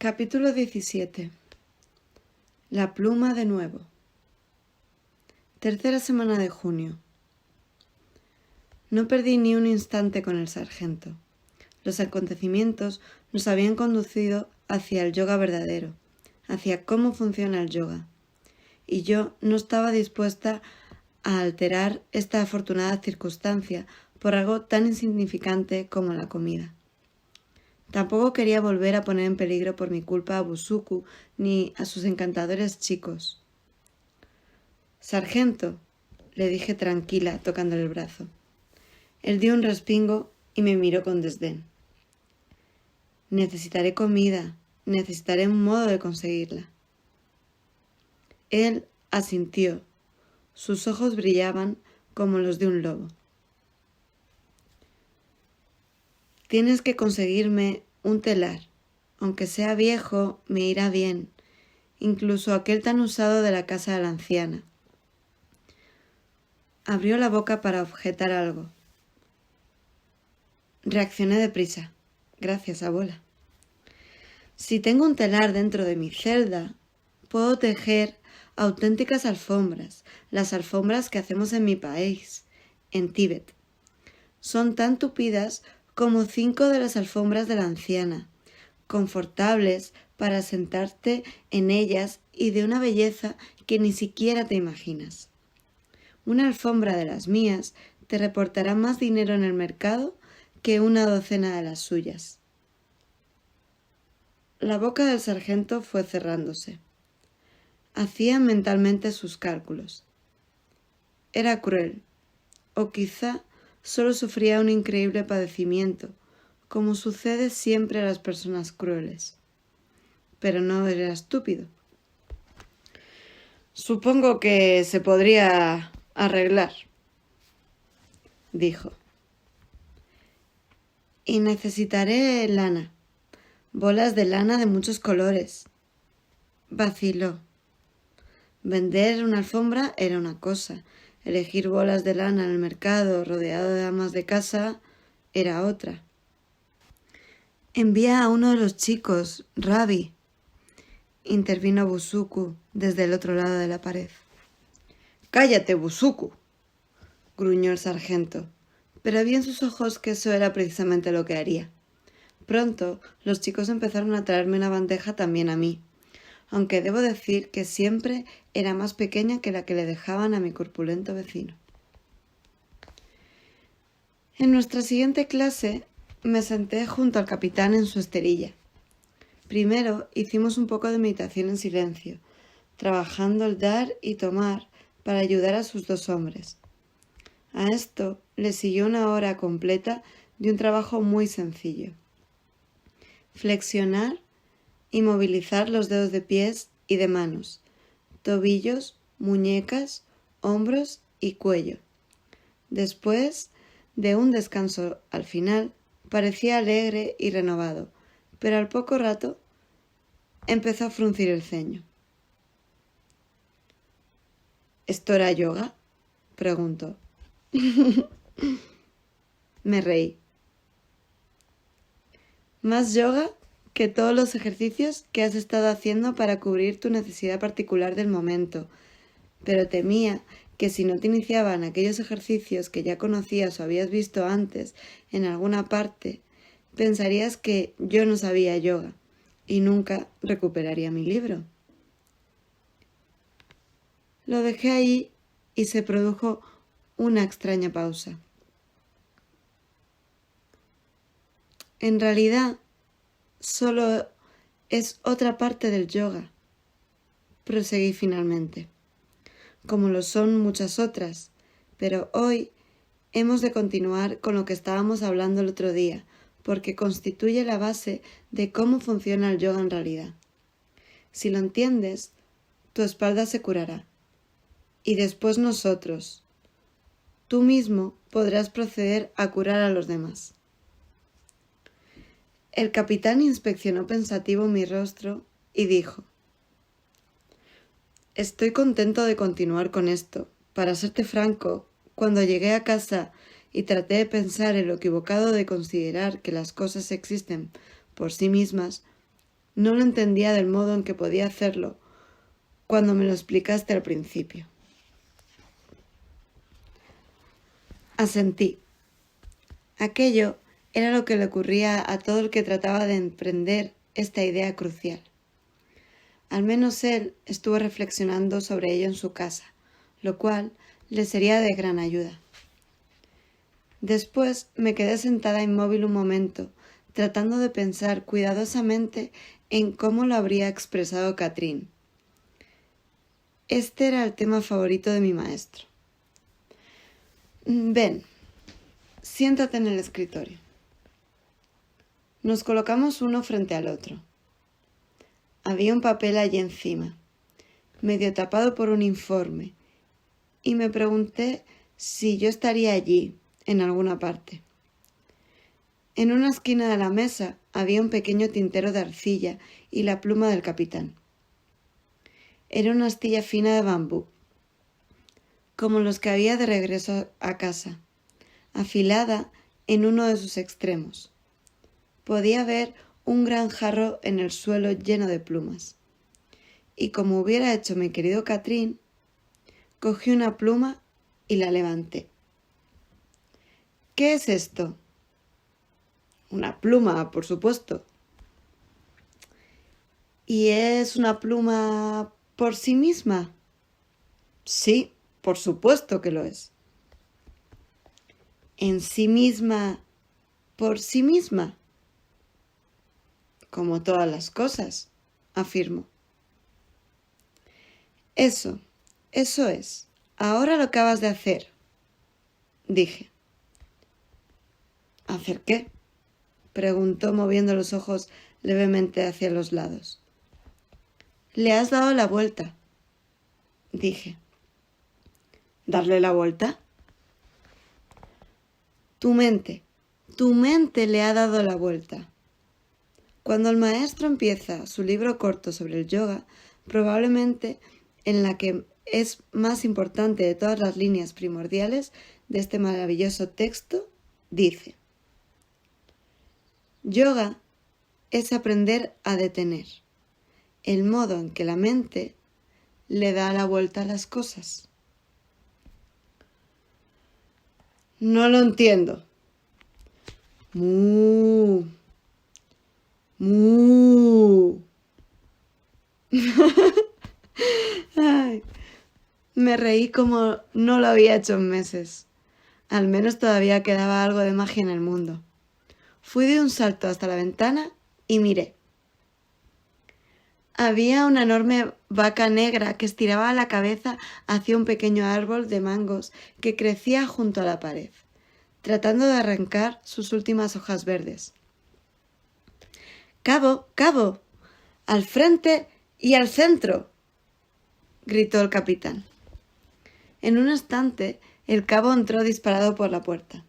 Capítulo 17. La pluma de nuevo. Tercera semana de junio. No perdí ni un instante con el sargento. Los acontecimientos nos habían conducido hacia el yoga verdadero, hacia cómo funciona el yoga. Y yo no estaba dispuesta a alterar esta afortunada circunstancia por algo tan insignificante como la comida. Tampoco quería volver a poner en peligro por mi culpa a Busuku ni a sus encantadores chicos. «Sargento», le dije tranquila, tocándole el brazo. Él dio un respingo y me miró con desdén. «Necesitaré comida, necesitaré un modo de conseguirla». Él asintió. Sus ojos brillaban como los de un lobo. «Tienes que conseguirme un telar. Aunque sea viejo, me irá bien. Incluso aquel tan usado de la casa de la anciana». Abrió la boca para objetar algo. Reaccioné deprisa. «Gracias, abuela». «Si tengo un telar dentro de mi celda, puedo tejer auténticas alfombras, las alfombras que hacemos en mi país, en Tíbet. Son tan tupidas como 5 de las alfombras de la anciana, confortables para sentarte en ellas y de una belleza que ni siquiera te imaginas. Una alfombra de las mías te reportará más dinero en el mercado que una docena de las suyas». La boca del sargento fue cerrándose. Hacía mentalmente sus cálculos. Era cruel, o quizá solo sufría un increíble padecimiento, como sucede siempre a las personas crueles. Pero no era estúpido. «Supongo que se podría arreglar», dijo. «Y necesitaré lana, bolas de lana de muchos colores». Vaciló. Vender una alfombra era una cosa, elegir bolas de lana en el mercado rodeado de amas de casa era otra. «Envía a uno de los chicos, Rabi», intervino Busuku desde el otro lado de la pared. «Cállate, Busuku», gruñó el sargento, pero vi en sus ojos que eso era precisamente lo que haría. Pronto los chicos empezaron a traerme una bandeja también a mí, aunque debo decir que siempre era más pequeña que la que le dejaban a mi corpulento vecino. En nuestra siguiente clase me senté junto al capitán en su esterilla. Primero hicimos un poco de meditación en silencio, trabajando el dar y tomar para ayudar a sus 2 hombres. A esto le siguió una hora completa de un trabajo muy sencillo. Flexionar y movilizar los dedos de pies y de manos, tobillos, muñecas, hombros y cuello. Después de un descanso al final, parecía alegre y renovado, pero al poco rato empezó a fruncir el ceño. «¿Esto era yoga?», preguntó. Me reí. «Más yoga que todos los ejercicios que has estado haciendo para cubrir tu necesidad particular del momento, pero temía que si no te iniciaban aquellos ejercicios que ya conocías o habías visto antes en alguna parte, pensarías que yo no sabía yoga y nunca recuperaría mi libro». Lo dejé ahí y se produjo una extraña pausa. «En realidad, solo es otra parte del yoga», proseguí finalmente, «como lo son muchas otras, pero hoy hemos de continuar con lo que estábamos hablando el otro día, porque constituye la base de cómo funciona el yoga en realidad. Si lo entiendes, tu espalda se curará. Y después nosotros, tú mismo podrás proceder a curar a los demás». El capitán inspeccionó pensativo mi rostro y dijo: «Estoy contento de continuar con esto. Para serte franco, cuando llegué a casa y traté de pensar en lo equivocado de considerar que las cosas existen por sí mismas, no lo entendía del modo en que podía hacerlo cuando me lo explicaste al principio. Asentí. Aquello era lo que le ocurría a todo el que trataba de emprender esta idea crucial. Al menos él estuvo reflexionando sobre ello en su casa, lo cual le sería de gran ayuda. Después me quedé sentada inmóvil un momento, tratando de pensar cuidadosamente en cómo lo habría expresado Catrín. Este era el tema favorito de mi maestro. Ven, siéntate en el escritorio. Nos colocamos uno frente al otro. Había un papel allí encima, medio tapado por un informe, y me pregunté si yo estaría allí, en alguna parte. En una esquina de la mesa había un pequeño tintero de arcilla y la pluma del capitán. Era una astilla fina de bambú, como los que había de regreso a casa, afilada en uno de sus extremos. Podía ver un gran jarro en el suelo lleno de plumas. Y como hubiera hecho mi querido Catrín, cogí una pluma y la levanté. ¿Qué es esto? Una pluma, por supuesto. ¿Y es una pluma por sí misma? Sí, por supuesto que lo es. ¿En sí misma, por sí misma? Como todas las cosas, afirmo. Eso es. Ahora lo acabas de hacer, dije. ¿Hacer qué? Preguntó moviendo los ojos levemente hacia los lados. Le has dado la vuelta, dije. ¿Darle la vuelta? Tu mente le ha dado la vuelta. Cuando el maestro empieza su libro corto sobre el yoga, probablemente en la que es más importante de todas las líneas primordiales de este maravilloso texto, dice: yoga es aprender a detener el modo en que la mente le da la vuelta a las cosas. No lo entiendo. Mu. Ay, me reí como no lo había hecho en meses. Al menos todavía quedaba algo de magia en el mundo. Fui de un salto hasta la ventana y miré. Había una enorme vaca negra que estiraba la cabeza hacia un pequeño árbol de mangos que crecía junto a la pared, tratando de arrancar sus últimas hojas verdes. ¡Cabo! ¡Cabo! ¡Al frente y al centro!, gritó el capitán. En un instante, el cabo entró disparado por la puerta,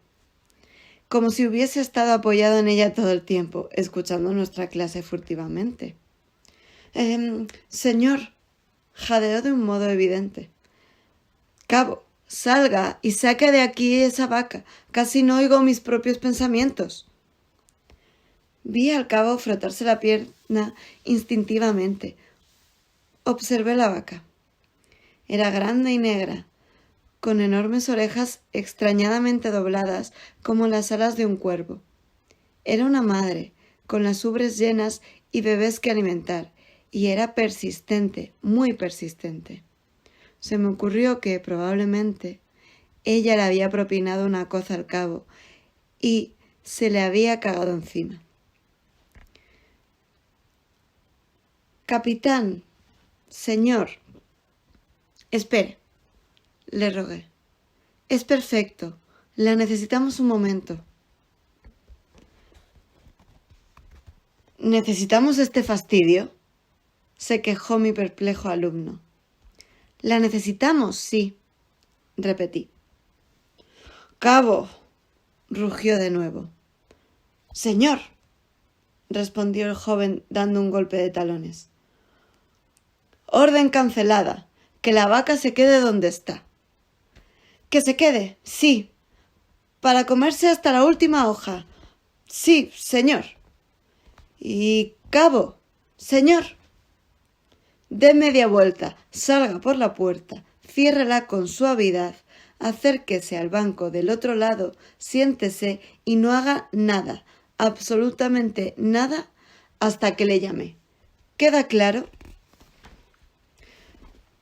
como si hubiese estado apoyado en ella todo el tiempo, escuchando nuestra clase furtivamente. Señor, jadeó de un modo evidente. Cabo, salga y saque de aquí esa vaca. Casi no oigo mis propios pensamientos. Vi al cabo frotarse la pierna instintivamente. Observé la vaca. Era grande y negra, con enormes orejas extrañadamente dobladas como las alas de un cuervo. Era una madre, con las ubres llenas y bebés que alimentar, y era persistente, muy persistente. Se me ocurrió que, probablemente, ella le había propinado una coza al cabo y se le había cagado encima. Capitán, señor. Espere, le rogué. Es perfecto. La necesitamos un momento. ¿Necesitamos este fastidio?, se quejó mi perplejo alumno. La necesitamos, sí, repetí. Cabo, rugió de nuevo. Señor, respondió el joven dando un golpe de talones. Orden cancelada. Que la vaca se quede donde está. Que se quede, sí, para comerse hasta la última hoja. Sí, señor. Y, cabo, Señor, dé media vuelta, salga por la puerta, ciérrela con suavidad, acérquese al banco del otro lado, siéntese y no haga nada, absolutamente nada, hasta que le llame. ¿Queda claro?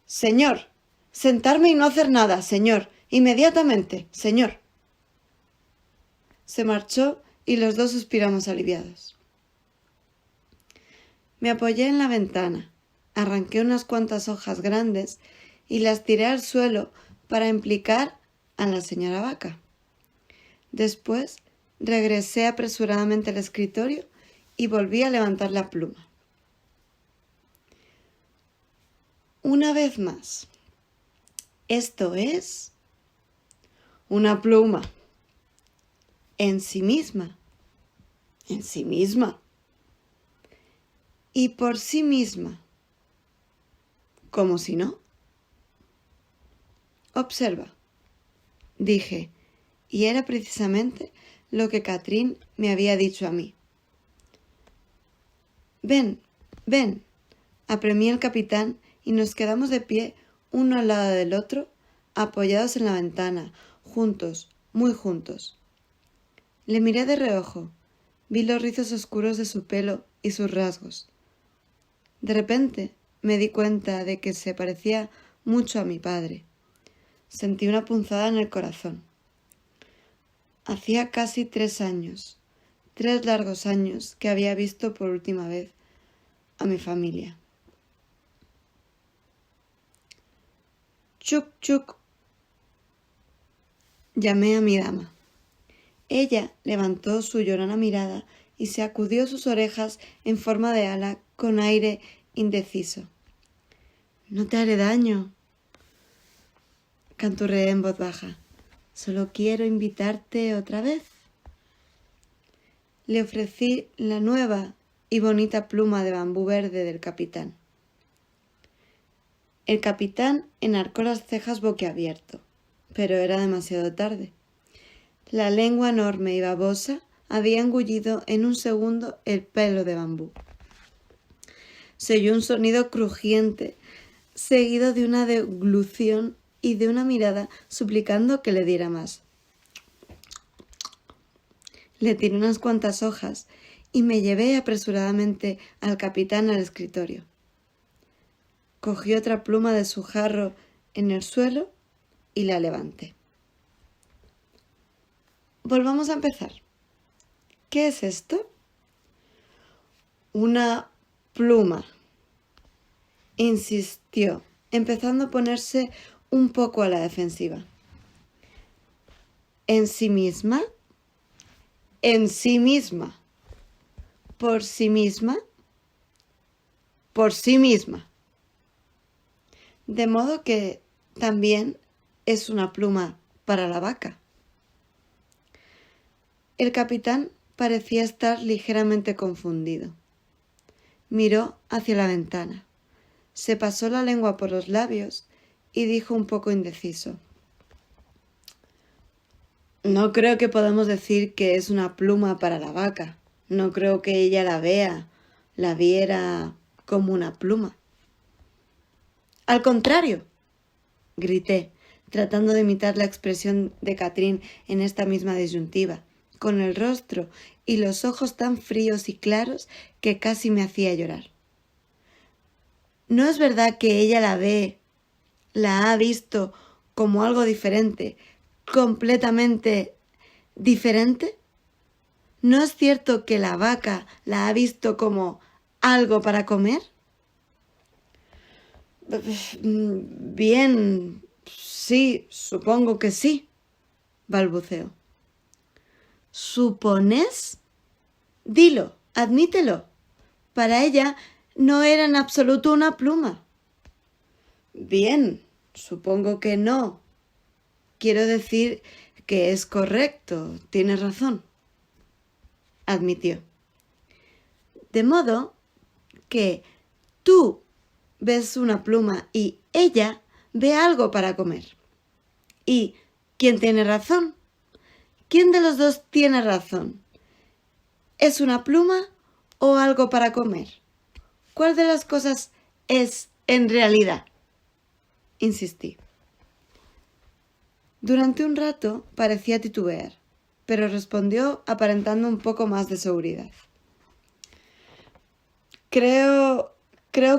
Señor, sentarme y no hacer nada, señor, inmediatamente, señor. Se marchó y los dos suspiramos aliviados. Me apoyé en la ventana, arranqué unas cuantas hojas grandes y las tiré al suelo para implicar a la señora Vaca. Después regresé apresuradamente al escritorio y volví a levantar la pluma. Una vez más, esto es una pluma en sí misma, y por sí misma, como si no. Observa, dije, y era precisamente lo que Catrín me había dicho a mí. Ven, ven, apremió el capitán y nos quedamos de pie uno al lado del otro, apoyados en la ventana, juntos, muy juntos. Le miré de reojo, vi los rizos oscuros de su pelo y sus rasgos. De repente me di cuenta de que se parecía mucho a mi padre. Sentí una punzada en el corazón. Hacía casi 3 años, 3 largos años que había visto por última vez a mi familia. Chuk, chuk. Llamé a mi dama. Ella levantó su llorona mirada y sacudió sus orejas en forma de ala con aire indeciso. No te haré daño, canturreé en voz baja. Solo quiero invitarte otra vez. Le ofrecí la nueva y bonita pluma de bambú verde del capitán. El capitán enarcó las cejas boquiabierto, pero era demasiado tarde. La lengua enorme y babosa había engullido en un segundo el pelo de bambú. Se oyó un sonido crujiente, seguido de una deglución y de una mirada suplicando que le diera más. Le tiré unas cuantas hojas y me llevé apresuradamente al capitán al escritorio. Cogí otra pluma de su jarro en el suelo y la levanté. Volvamos a empezar. ¿Qué es esto? Una pluma, insistió, empezando a ponerse un poco a la defensiva. ¿En sí misma? En sí misma. ¿Por sí misma? Por sí misma. De modo que también es una pluma para la vaca. El capitán parecía estar ligeramente confundido. Miró hacia la ventana, se pasó la lengua por los labios y dijo un poco indeciso: No creo que podamos decir que es una pluma para la vaca. No creo que ella la viera como una pluma. Al contrario, grité, tratando de imitar la expresión de Catrín en esta misma disyuntiva, con el rostro y los ojos tan fríos y claros que casi me hacía llorar. ¿No es verdad que ella la ha visto como algo diferente, completamente diferente? ¿No es cierto que la vaca la ha visto como algo para comer? Bien, sí, supongo que sí, balbuceó. ¿Supones? Dilo, admítelo. Para ella no era en absoluto una pluma. Bien, supongo que no. Quiero decir que es correcto, tienes razón, admitió. De modo que tú ves una pluma y ella ve algo para comer. ¿Y quién tiene razón? ¿Quién de los dos tiene razón? ¿Es una pluma o algo para comer? ¿Cuál de las cosas es en realidad? Insistí. Durante un rato parecía titubear, pero respondió aparentando un poco más de seguridad. Creo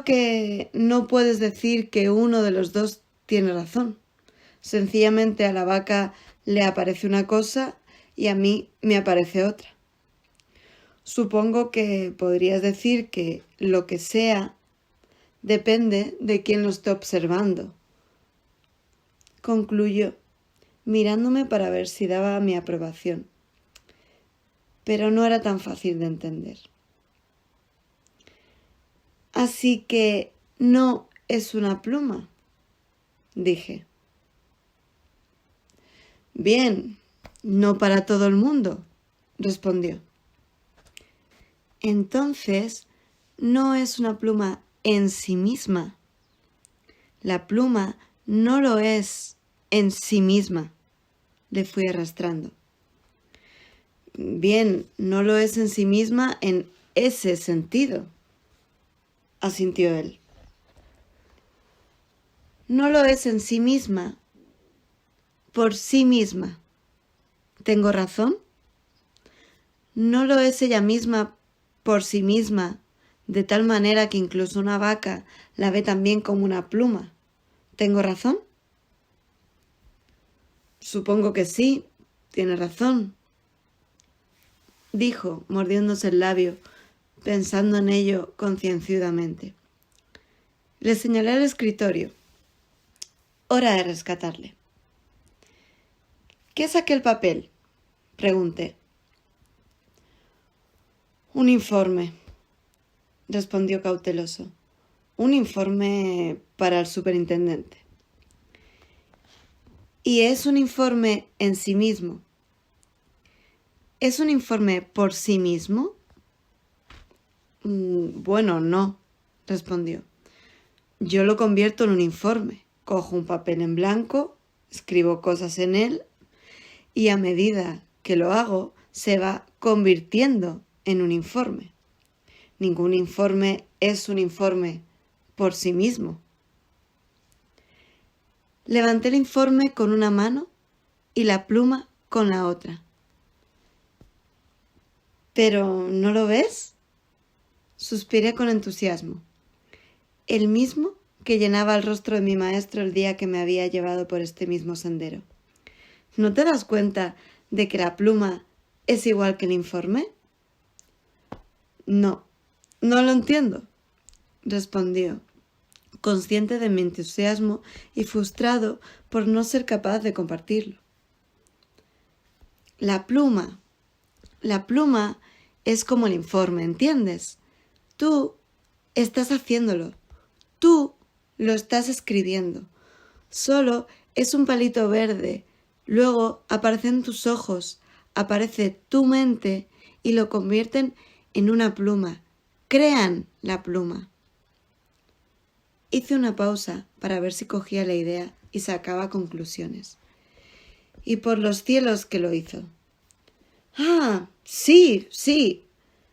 que no puedes decir que uno de los dos tiene razón. Sencillamente a la vaca le aparece una cosa y a mí me aparece otra. Supongo que podrías decir que lo que sea depende de quién lo esté observando. Concluyó, mirándome para ver si daba mi aprobación. Pero no era tan fácil de entender. Así que no es una pluma, dije. Bien, no para todo el mundo, respondió. Entonces, no es una pluma en sí misma. La pluma no lo es en sí misma, le fui arrastrando. Bien, no lo es en sí misma en ese sentido, asintió él. No lo es en sí misma, por sí misma. ¿Tengo razón? No lo es ella misma por sí misma, de tal manera que incluso una vaca la ve también como una pluma. ¿Tengo razón? Supongo que sí, tiene razón, dijo, mordiéndose el labio, pensando en ello concienzudamente. Le señalé al escritorio. Hora de rescatarle. ¿Qué es aquel papel? Pregunté. Un informe, respondió cauteloso. Un informe para el superintendente. Y es un informe en sí mismo. ¿Es un informe por sí mismo? Bueno, no, respondió. Yo lo convierto en un informe. Cojo un papel en blanco, escribo cosas en él y a medida que lo hago se va convirtiendo en un informe. Ningún informe es un informe por sí mismo. Levanté el informe con una mano y la pluma con la otra. ¿Pero no lo ves? Suspiré con entusiasmo. El mismo que llenaba el rostro de mi maestro el día que me había llevado por este mismo sendero. ¿No te das cuenta de que la pluma es igual que el informe? No lo entiendo, respondió, consciente de mi entusiasmo y frustrado por no ser capaz de compartirlo. La pluma es como el informe, ¿entiendes? Tú estás haciéndolo, tú lo estás escribiendo. Solo es un palito verde, luego aparecen tus ojos, aparece tu mente y lo convierten en una pluma. Crean la pluma. Hice una pausa para ver si cogía la idea y sacaba conclusiones. Y por los cielos que lo hizo. Ah, sí,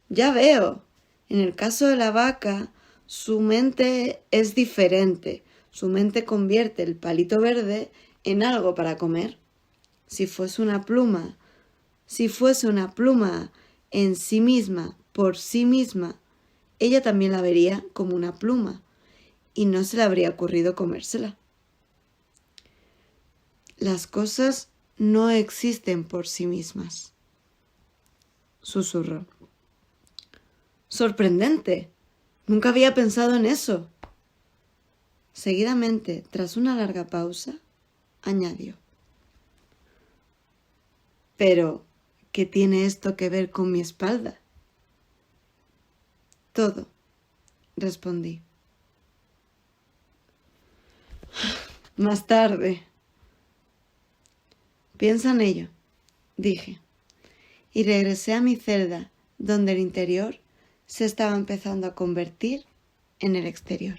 ya veo. En el caso de la vaca, su mente es diferente. Su mente convierte el palito verde en algo para comer. Si fuese una pluma en sí misma, por sí misma, ella también la vería como una pluma y no se le habría ocurrido comérsela. Las cosas no existen por sí mismas, susurró. Sorprendente. Nunca había pensado en eso. Seguidamente, tras una larga pausa, añadió. Pero, ¿qué tiene esto que ver con mi espalda? Todo, respondí. Más tarde. Piensa en ello, dije, y regresé a mi celda, donde el interior se estaba empezando a convertir en el exterior.